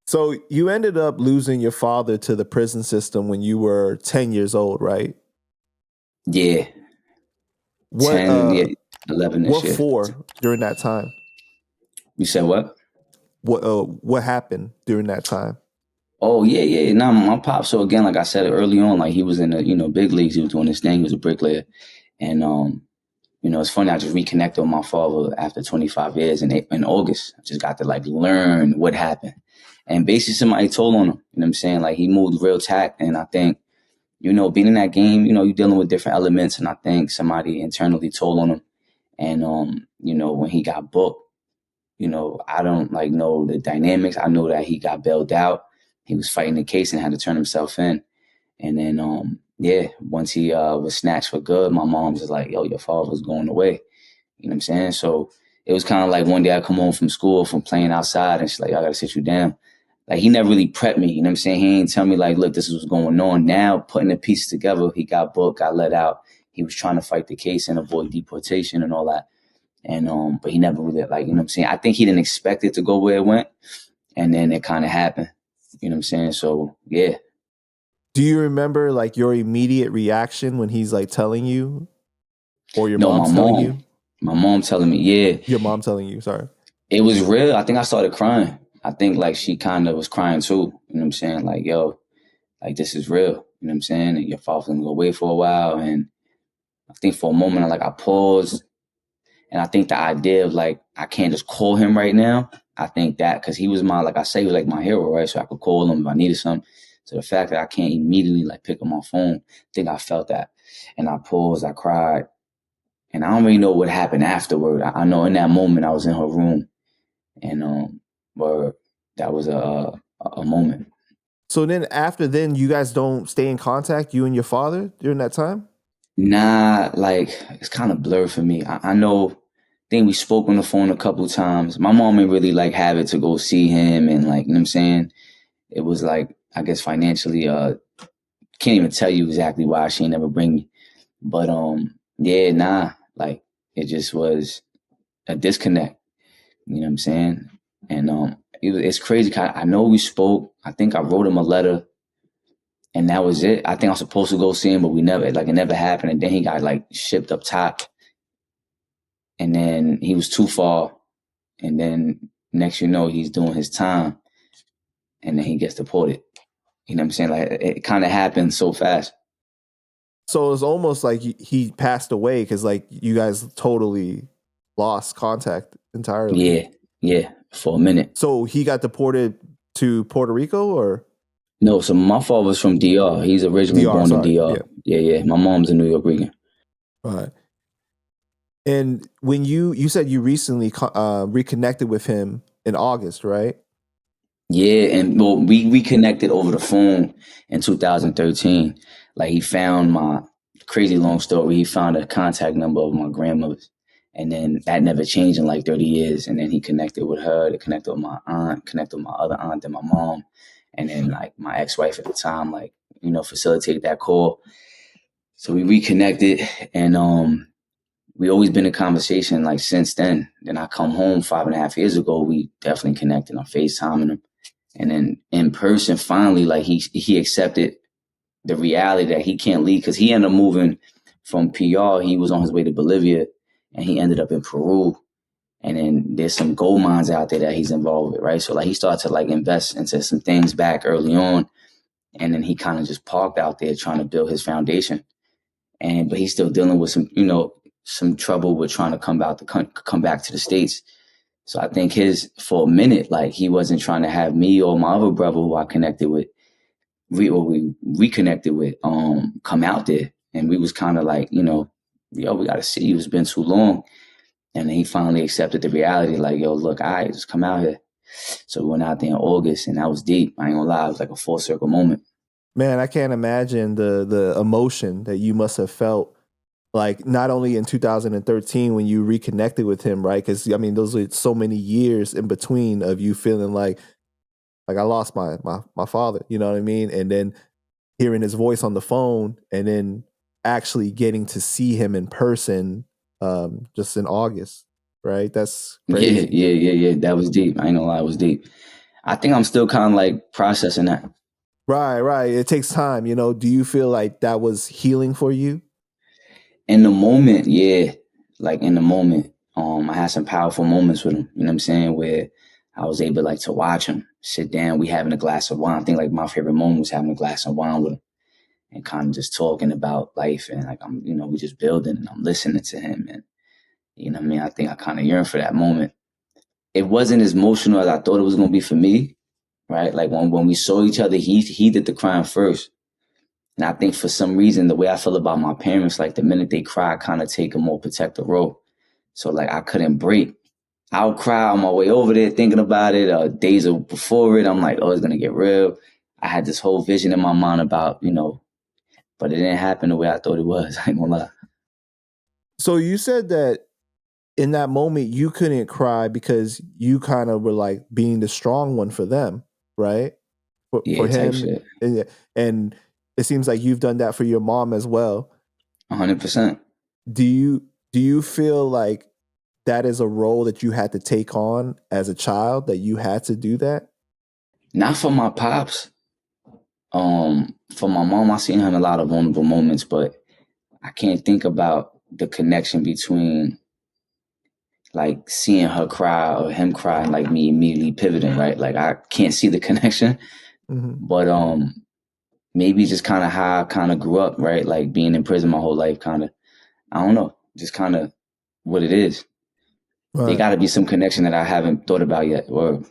So you ended up losing your father to the prison system when you were 10 years old, right? Yeah, What 10, yeah, 11 this what year. for during that time? You said what? What happened during that time? Oh yeah, yeah. Nah, my pop. So again, like I said early on, like he was in the big leagues. He was doing his thing. He was a bricklayer, and it's funny. I just reconnected with my father after 25 years in August. I just got to like learn what happened, and basically somebody told on him. You know what I'm saying? Like he moved real tact, and I think being in that game, you're dealing with different elements, and I think somebody internally told on him, and when he got booked. I don't like know the dynamics. I know that he got bailed out. He was fighting the case and had to turn himself in. And then, yeah, once he was snatched for good, my mom was like, yo, your father was going away. You know what I'm saying? So it was kind of like one day I come home from school from playing outside and she's like, I got to sit you down. Like he never really prepped me. You know what I'm saying? He ain't tell me like, look, this is what's going on. Now putting the pieces together, he got booked, got let out. He was trying to fight the case and avoid deportation and all that. And but he never really like, you know what I'm saying? I think he didn't expect it to go where it went. And then it kind of happened. You know what I'm saying? So yeah. Do you remember like your immediate reaction when he's like telling you, or your No, mom's telling you? my mom telling me, yeah, Your mom telling you, sorry. it was real. I think I started crying. I think like she kind of was crying too. You know what I'm saying? Like, yo, like this is real. You know what I'm saying? And your father's gonna go away for a while. And I think for a moment, like I paused. And I think the idea of like, I can't just call him right now. I think that because he was like I say, he was like my hero, right? So I could call him if I needed something. So the fact that I can't immediately like pick up my phone, I think I felt that. And I paused, I cried. And I don't really know what happened afterward. I know in that moment I was in her room and but that was a moment. So then after then, you guys don't stay in contact, you and your father, during that time? Nah, like it's kind of blurred for me. I know. I think we spoke on the phone a couple times. My mom ain't really like have it to go see him, and like you know what I'm saying. It was like I guess financially, can't even tell you exactly why she ain't never bring me. But yeah, nah, like it just was a disconnect. You know what I'm saying? And it's crazy. 'Cause I know we spoke. I think I wrote him a letter and that was it. I think I was supposed to go see him, but we never, like, it never happened. And then he got like shipped up top, and then he was too far, and then next he's doing his time, and then he gets deported. You know what I'm saying? Like it kind of happened so fast. So it's almost like he passed away because like you guys totally lost contact entirely. Yeah, yeah, for a minute. So he got deported to Puerto Rico or No, so my father was from DR. He's originally DR? born in Sorry, DR. yeah. Yeah, yeah. My mom's a New York Regan. All right. And when you said you recently reconnected with him in August, right? Yeah, and well, we reconnected over the phone in 2013. Like he found my crazy long story. He found a contact number of my grandmother's, and then that never changed in like 30 years. And then he connected with her. To connected with my aunt. Connected with my other aunt and my mom, and then like my ex-wife at the time, like facilitated that call. So we reconnected, and we always been in conversation like since then. Then I come home 5.5 years ago. We definitely connected on FaceTime and and then in person, finally, like he accepted the reality that he can't leave because he ended up moving from PR. He was on his way to Bolivia, and he ended up in Peru. And then there's some gold mines out there that he's involved with, right? So like he started to like invest into some things back early on, and then he kind of just parked out there trying to build his foundation. And but he's still dealing with some trouble with trying to come back to the States. So I think for a minute, like he wasn't trying to have me or my other brother who I connected with, we reconnected with, come out there. And we was kind of like, yo, we got to see you. It's been too long. And then he finally accepted the reality, like, yo, look, all right, just come out here. So we went out there in August, and that was deep. I ain't gonna lie, it was like a full circle moment. Man, I can't imagine the emotion that you must have felt, like not only in 2013 when you reconnected with him, right? Because I mean, those are so many years in between of you feeling like I lost my father, you know what I mean? And then hearing his voice on the phone, and then actually getting to see him in person, just in August. right? That's Yeah, crazy. yeah, yeah, yeah. That was deep. I ain't gonna lie, it was deep. I think I'm still kind of like processing that. Right, right. It takes time, you know. Do you feel like that was healing for you? In the moment, yeah, like in the moment, I had some powerful moments with him. You know what I'm saying? Where I was able like to watch him sit down. We having a glass of wine. I think like my favorite moment was having a glass of wine with him and kind of just talking about life and like we just building and I'm listening to him and you know what I mean. I think I kind of yearned for that moment. It wasn't as emotional as I thought it was gonna be for me, right? Like when we saw each other, he did the crying first. And I think for some reason, the way I feel about my parents, like the minute they cry, I kind of take a more protective role. So like I couldn't break. I'll cry on my way over there thinking about it. Days before it, I'm like, oh, it's gonna get real. I had this whole vision in my mind about, but it didn't happen the way I thought it was. I ain't gonna lie. So you said that in that moment you couldn't cry because you kind of were like being the strong one for them, right? For Yeah, type him, shit. and it seems like you've done that for your mom as well. 100%. Do you feel like that is a role that you had to take on as a child, that you had to do that? Not for my pops. For my mom, I seen her in a lot of vulnerable moments, but I can't think about the connection between like seeing her cry or him cry and like me immediately pivoting, right? Like I can't see the connection, Mm-hmm. but maybe just kind of how I kind of grew up, right? Like being in prison my whole life, kind of, I don't know, just kind of what it is. There Right. got to be some connection that I haven't thought about yet, or